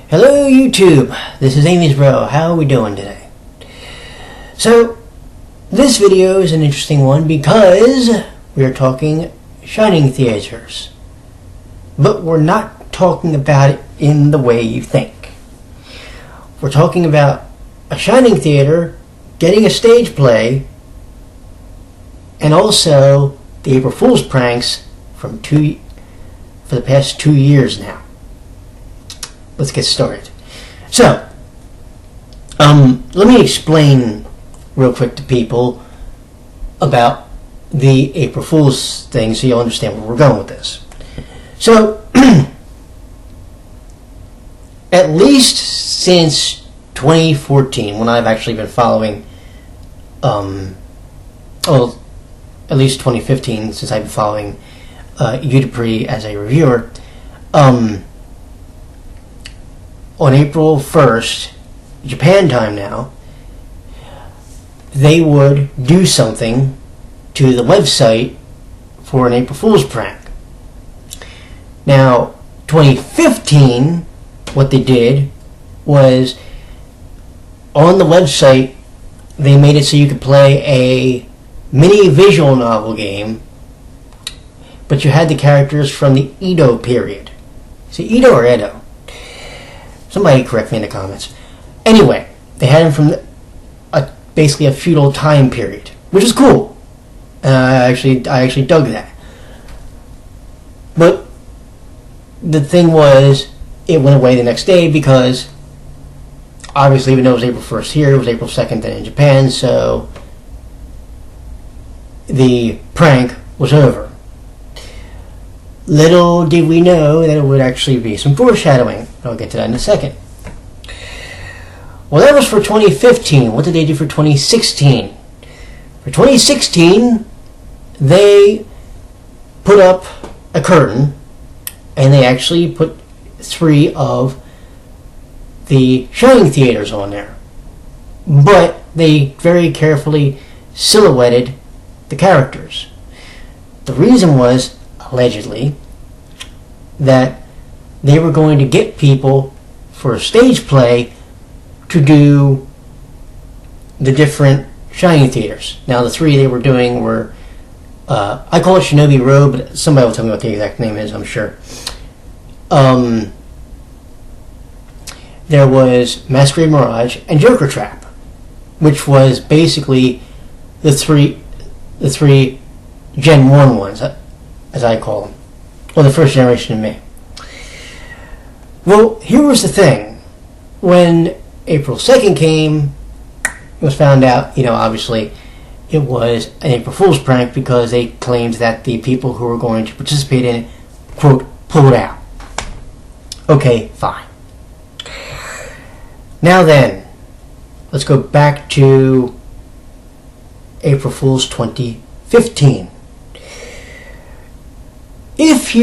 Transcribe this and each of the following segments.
Hello YouTube, this is Amy's Bro. How are we doing today? So, this video is an interesting one because we are talking Shining Theaters. But we're not talking about it in the way you think. We're talking about a Shining Theater getting a stage play and also the April Fool's pranks for the past 2 years now. Let's get started. So, let me explain real quick to people about the April Fool's thing so you'll understand where we're going with this. So, at least since 2014, when I've actually been following, at least 2015, since I've been following UtaPri as a reviewer, on April 1st, Japan time now, they would do something to the website for an April Fool's prank. Now, 2015, what they did was, on the website, they made it so you could play a mini visual novel game, but you had the characters from the Edo period. Is it Edo or Edo? Somebody correct me in the comments. Anyway, they had him from basically a feudal time period, which is cool. I actually dug that. But the thing was, it went away the next day because obviously, even though it was April 1st here, it was April 2nd then in Japan, so the prank was over. Little did we know that it would actually be some foreshadowing. I'll get to that in a second. Well, that was for 2015. What did they do for 2016? For 2016, they put up a curtain, and they actually put 3 of the Shining Theaters on there. But they very carefully silhouetted the characters. The reason was, allegedly, that they were going to get people for a stage play to do the different Shining Theaters. Now, the 3 they were doing were, I call it Shinobi Row, but somebody will tell me what the exact name is, I'm sure. There was Masquerade Mirage and Joker Trap, which was basically the three Gen 1 ones, as I call them, or the first generation of me. Well, here was the thing. When April 2nd came, it was found out, obviously, it was an April Fool's prank because they claimed that the people who were going to participate in it, quote, pulled out. Okay, fine. Now then, let's go back to April Fool's 2015. If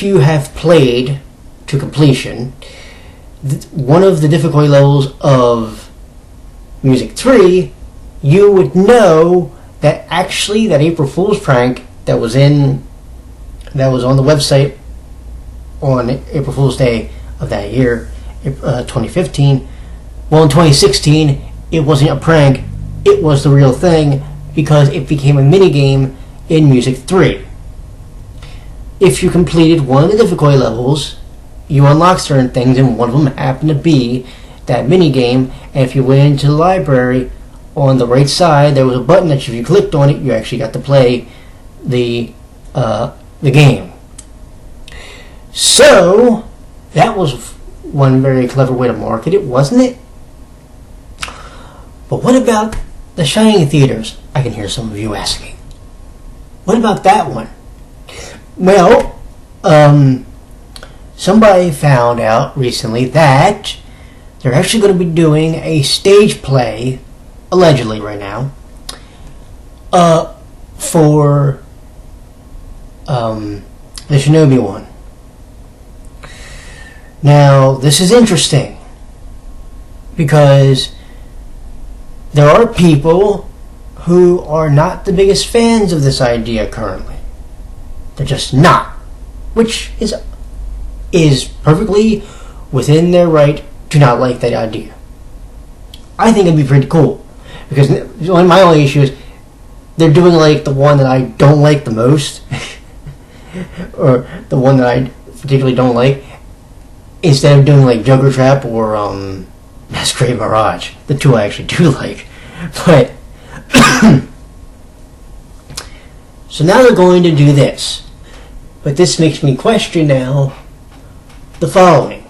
you have played to completion one of the difficulty levels of Music 3, you would know that actually that April Fool's prank that was on the website on April Fool's Day of that year, 2015. Well, in 2016, it wasn't a prank; it was the real thing because it became a minigame in Music 3. If you completed one of the difficulty levels, you unlocked certain things, and one of them happened to be that minigame. And if you went into the library, on the right side, there was a button that if you clicked on it, you actually got to play the game. So, that was one very clever way to market it, wasn't it? But what about the Shining Theaters? I can hear some of you asking. What about that one? Well, somebody found out recently that they're actually going to be doing a stage play, allegedly right now, for the Shinobi one. Now, this is interesting because there are people who are not the biggest fans of this idea currently. They're just not, which is is perfectly within their right to not like that idea. I think it'd be pretty cool, because my only issue is they're doing like the one that I don't like the most, or the one that I particularly don't like, instead of doing like Joker Trap or Masquerade Mirage, the two I actually do like. But so now they're going to do this, but this makes me question now the following: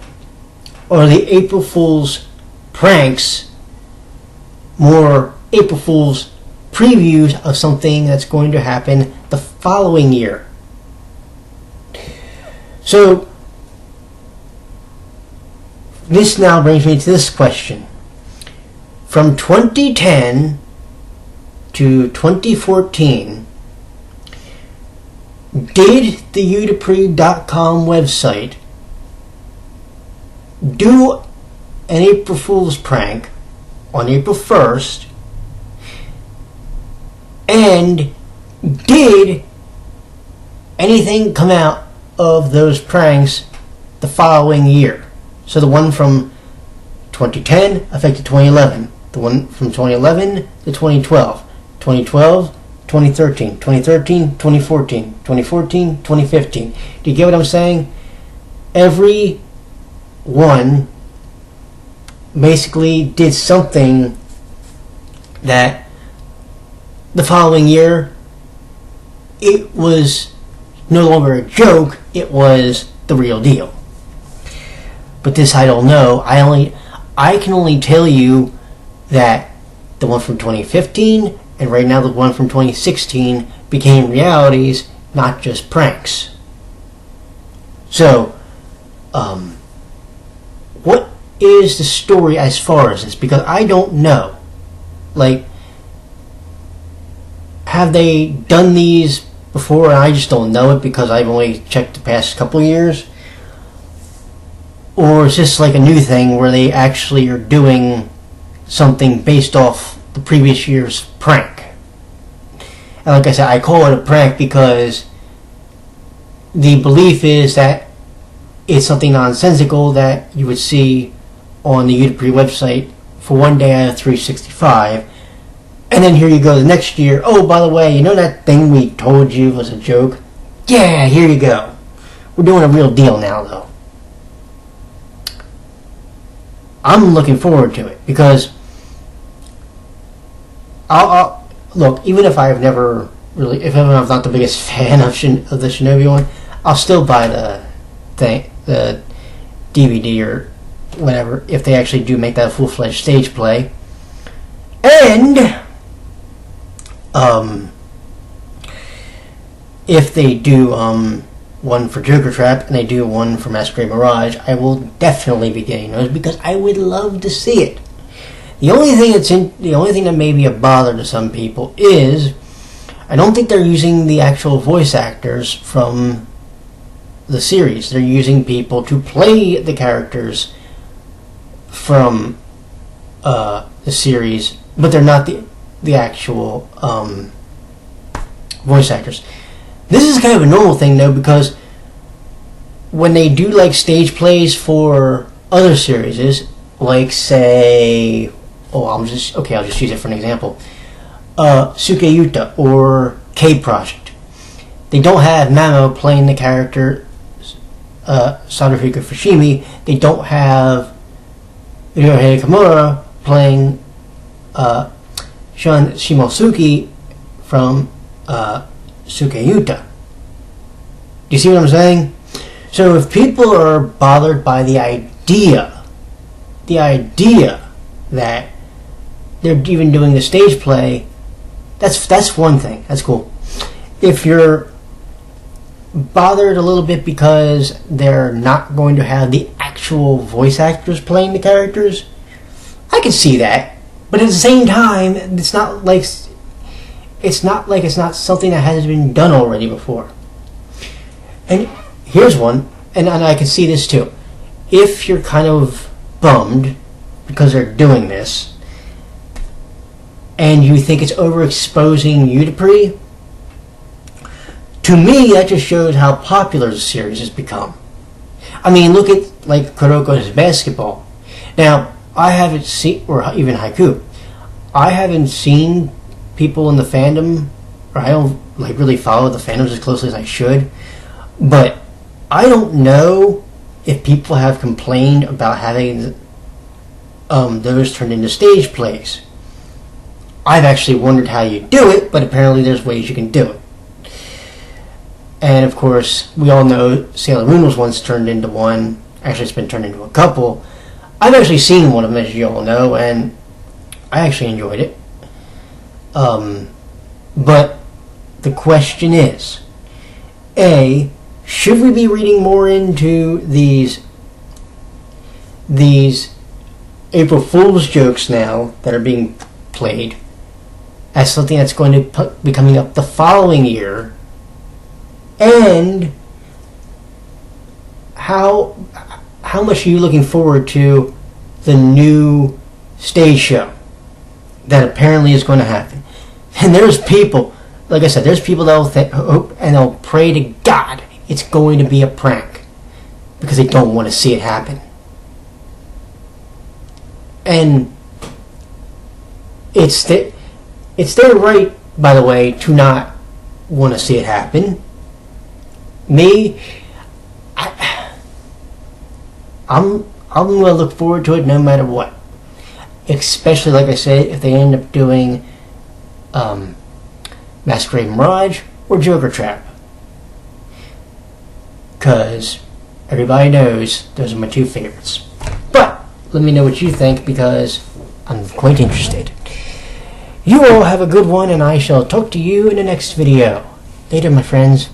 are the April Fool's pranks more April Fool's previews of something that's going to happen the following year? So this now brings me to this question. From 2010 to 2014, did the UtaPri.com website do an April Fool's prank on April 1st? And did anything come out of those pranks the following year? So the one from 2010 affected 2011. The one from 2011 to 2012. 2012, 2013. 2013, 2014. 2014, 2015. Do you get what I'm saying? Every one basically did something that the following year it was no longer a joke, it was the real deal. But this I don't know. I can only tell you that the one from 2015 and right now the one from 2016 became realities, not just pranks. So, what is the story as far as this? Because I don't know. Like, have they done these before and I just don't know it because I've only checked the past couple of years? Or is this like a new thing where they actually are doing something based off the previous year's prank? And like I said, I call it a prank because the belief is that it's something nonsensical that you would see on the UtaPri website for one day out of 365. And then here you go the next year. Oh, by the way, you know that thing we told you was a joke? Yeah, here you go. We're doing a real deal now, though. I'm looking forward to it because I'll look, even if I've never really, if I'm not the biggest fan of the Shinobi one, I'll still buy the DVD or whatever if they actually do make that a full-fledged stage play. And if they do one for Joker Trap and they do one for Masquerade Mirage, I will definitely be getting those because I would love to see it. The only thing that may be a bother to some people is I don't think they're using the actual voice actors from the series. They're using people to play the characters from the series, but they're not the actual voice actors. This is kind of a normal thing though, because when they do like stage plays for other series, like say, I'll just use it for an example. Suke Yuta or K Project. They don't have Mamo playing the character Sadahiko Fushimi. They don't have Ryohei Kimura playing Shun Shimosuke from Suke Yuta. Do you see what I'm saying? So if people are bothered by the idea that they're even doing the stage play, that's one thing. That's cool. If you're bothered a little bit because they're not going to have the actual voice actors playing the characters, I can see that. But at the same time, it's not like it's not something that hasn't been done already before. And here's one, and I can see this too. If you're kind of bummed because they're doing this, and you think it's overexposing UtaPri, to me that just shows how popular the series has become. I mean, look at like Kuroko's basketball. Now, I haven't seen, or even Haiku, I haven't seen people in the fandom, or I don't like really follow the fandoms as closely as I should, but I don't know if people have complained about having those turned into stage plays. I've actually wondered how you do it, but apparently there's ways you can do it. And of course, we all know Sailor Moon was once turned into one. Actually, it's been turned into a couple. I've actually seen one of them, as you all know, and I actually enjoyed it. But the question is, A, should we be reading more into these April Fool's jokes now that are being played as something that's going to be coming up the following year? And how much are you looking forward to the new stage show that apparently is going to happen? And there's people, like I said, there's people that will hope and they'll pray to God it's going to be a prank because they don't want to see it happen. And it's their right, by the way, to not want to see it happen. Me, I'm going to look forward to it no matter what. Especially, like I said, if they end up doing Masquerade Mirage or Joker Trap. Because everybody knows those are my two favorites. But let me know what you think because I'm quite interested. You all have a good one and I shall talk to you in the next video. Later, my friends.